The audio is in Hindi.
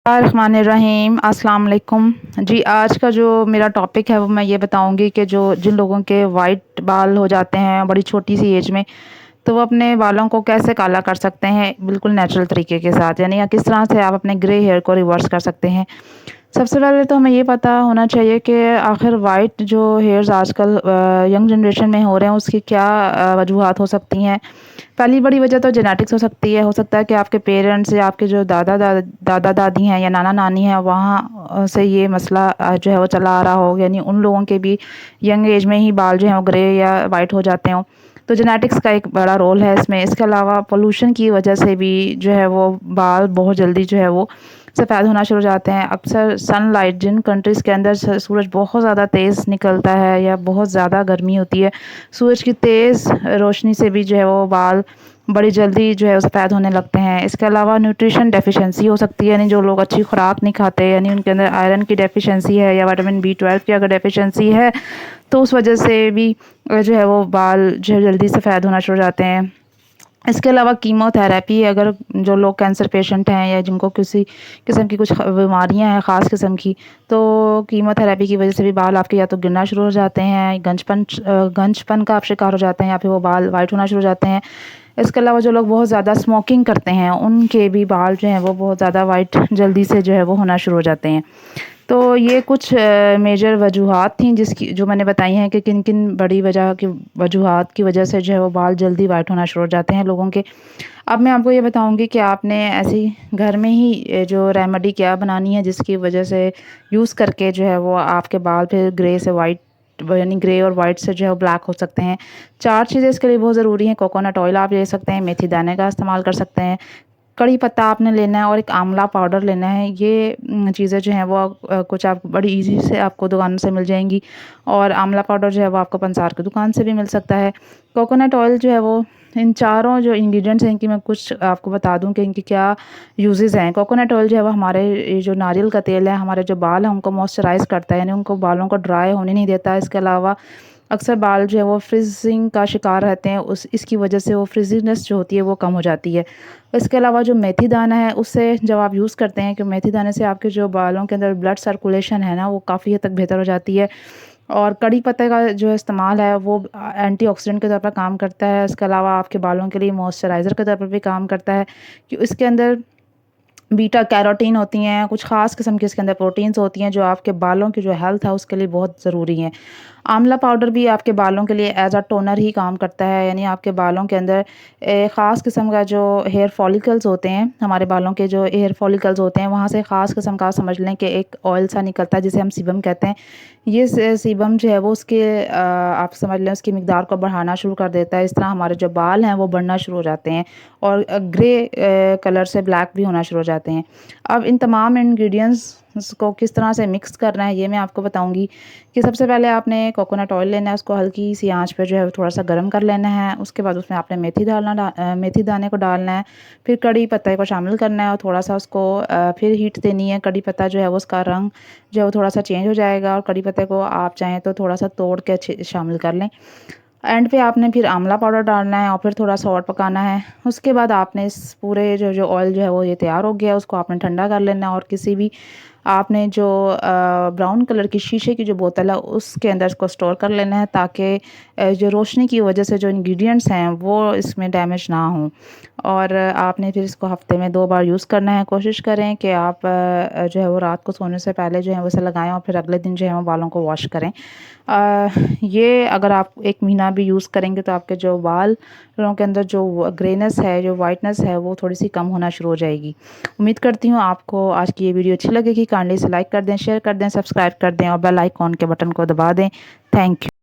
रहीम अस्सलाम वालेकुम जी। आज का जो मेरा टॉपिक है वो मैं ये बताऊंगी कि जो जिन लोगों के वाइट बाल हो जाते हैं बड़ी छोटी सी एज में, तो वो अपने बालों को कैसे काला कर सकते हैं बिल्कुल नेचुरल तरीके के साथ, यानी या किस तरह से आप अपने ग्रे हेयर को रिवर्स कर सकते हैं। सबसे पहले तो हमें ये पता होना चाहिए कि आखिर वाइट जो हेयर्स आजकल यंग जनरेशन में हो रहे हैं उसकी क्या वजूहात हो सकती हैं। पहली बड़ी वजह तो जेनेटिक्स हो सकती है। हो सकता है कि आपके पेरेंट्स या आपके जो दादा दादी हैं या नाना नानी हैं वहाँ से ये मसला जो है वो चला आ रहा हो, यानी उन लोगों के भी यंग एज में ही बाल जो हैं वो ग्रे या वाइट हो जाते हों। तो जेनेटिक्स का एक बड़ा रोल है इसमें। इसके अलावा पोल्यूशन की वजह से भी जो है वो बाल बहुत जल्दी जो है वो सफ़ेद होना शुरू हो जाते हैं। अक्सर सनलाइट जिन कंट्रीज़ के अंदर सूरज बहुत ज़्यादा तेज़ निकलता है या बहुत ज़्यादा गर्मी होती है, सूरज की तेज़ रोशनी से भी जो है वो बाल बड़ी जल्दी जो है वो सफ़ेद होने लगते हैं। इसके अलावा न्यूट्रिशन डेफिशिएंसी हो सकती है, यानी जो लोग अच्छी खुराक नहीं खाते, यानी उनके अंदर आयरन की डेफिशिएंसी है या विटामिन B12 की अगर डेफिशिएंसी है तो उस वजह से भी जो है वो बाल जो है जल्दी सफ़ेद होना शुरू हो जाते हैं। इसके अलावा कीमोथेरेपी, अगर जो लोग कैंसर पेशेंट हैं या जिनको किसी किस्म की कुछ बीमारियां हैं ख़ास किस्म की, तो कीमोथेरेपी की वजह से भी बाल आपके या तो गिरना शुरू हो जाते हैं, गंजपन का आप शिकार हो जाते हैं, या फिर वो बाल वाइट होना शुरू हो जाते हैं। इसके अलावा जो लोग बहुत ज़्यादा स्मोकिंग करते हैं उनके भी बाल जो हैं वो बहुत ज़्यादा वाइट जल्दी से जो है वो होना शुरू हो जाते हैं। तो ये कुछ मेजर वजूहात थी जिसकी जो मैंने बताई हैं कि किन किन बड़ी वजह की वजूहात की वजह से जो है वो बाल जल्दी वाइट होना शुरू हो जाते हैं लोगों के। अब मैं आपको ये बताऊंगी कि आपने ऐसी घर में ही जो रेमेडी क्या बनानी है जिसकी वजह से यूज़ करके जो है वो आपके बाल फिर ग्रे से वाइट, यानी ग्रे और वाइट से जो है ब्लैक हो सकते हैं। 4 चीज़ें इसके लिए बहुत ज़रूरी हैं। कोकोनट ऑयल आप ले सकते हैं, मेथी दाने का इस्तेमाल कर सकते हैं, कड़ी पत्ता आपने लेना है और एक आंवला पाउडर लेना है। ये चीज़ें जो हैं वो कुछ आप बड़ी इजी से आपको दुकान से मिल जाएंगी। और आंवला पाउडर जो है वो आपको पंसार की दुकान से भी मिल सकता है। कोकोनट ऑयल जो है वो, इन चारों जो इंग्रेडिएंट्स हैं इनकी मैं कुछ आपको बता दूं कि इनके क्या यूजेस हैं। कोकोनट ऑयल जो है वो हमारे ये जो नारियल का तेल है हमारे जो बाल हैं उनको मॉइस्चराइज करता है, यानी उनको बालों को ड्राई होने नहीं देता। इसके अलावा अक्सर बाल जो है वो फ्रीजिंग का शिकार रहते हैं, उस इसकी वजह से वो फ्रिजीनेस जो होती है वो कम हो जाती है। इसके अलावा जो मेथी दाना है उससे जब आप यूज़ करते हैं कि मेथी दाने से आपके जो बालों के अंदर ब्लड सर्कुलेशन है ना वो काफ़ी हद तक बेहतर हो जाती है। और कड़ी पत्ते का जो इस्तेमाल है वो एंटीऑक्सीडेंट के तौर पर काम करता है। इसके अलावा आपके बालों के लिए मॉइस्चराइज़र के तौर पर भी काम करता है कि इसके अंदर बीटा कैरोटीन होती हैं, कुछ ख़ास किस्म की इसके अंदर प्रोटीन्स होती हैं जो आपके बालों की जो हेल्थ है उसके लिए बहुत ज़रूरी हैं। आंवला पाउडर भी आपके बालों के लिए एज अ टोनर ही काम करता है, यानी आपके बालों के अंदर ख़ास किस्म का जो हेयर फॉलिकल्स होते हैं, हमारे बालों के जो हेयर फॉलिकल्स होते हैं वहाँ से ख़ास किस्म का समझ लें कि एक ऑयल सा निकलता है जिसे हम सीबम कहते हैं। ये सीबम जो है वो उसके आप समझ लें उसकी मिकदार को बढ़ाना शुरू कर देता है। इस तरह हमारे जो बाल हैं वो बढ़ना शुरू हो जाते हैं और ग्रे कलर से ब्लैक भी होना शुरू हो जाते हैं। अब इन तमाम इंग्रेडिएंट्स को किस तरह से मिक्स करना है ये मैं आपको बताऊंगी कि सबसे पहले आपने कोकोनट ऑयल लेना है, उसको हल्की सी आंच पे जो है थोड़ा सा गर्म कर लेना है। उसके बाद उसमें आपने मेथी दाने को डालना है, फिर कड़ी पत्ते को शामिल करना है और थोड़ा सा उसको फिर हीट देनी है। कड़ी पत्ता जो है वो उसका रंग जो है वो थोड़ा सा चेंज हो जाएगा और कड़ी पत्ते को आप चाहें तो थोड़ा सा तोड़ के अच्छे शामिल कर लें। एंड पे आपने फिर आंवला पाउडर डालना है और फिर थोड़ा सा और पकाना है। उसके बाद आपने इस पूरे जो जो ऑयल जो है वो ये तैयार हो गया, उसको आपने ठंडा कर लेना है और किसी भी आपने जो ब्राउन कलर की शीशे की जो बोतल है उसके अंदर इसको स्टोर कर लेना है ताकि जो रोशनी की वजह से जो इंग्रेडिएंट्स हैं वो इसमें डैमेज ना हों। और आपने फिर इसको हफ्ते में 2 बार यूज़ करना है। कोशिश करें कि आप जो है वो रात को सोने से पहले जो है वो इसे लगाएं और फिर अगले दिन जो है वो बालों को वॉश करें। ये अगर आप 1 महीना भी यूज़ करेंगे तो आपके जो बालों के अंदर जो ग्रेनेस है, जो वाइटनेस है वो थोड़ी सी कम होना शुरू हो जाएगी। उम्मीद करती हूँ आपको आज की ये वीडियो अच्छी लगेगी। काइंडली से लाइक कर दें, शेयर कर दें, सब्सक्राइब कर दें और बेल आइकॉन के बटन को दबा दें। Thank you.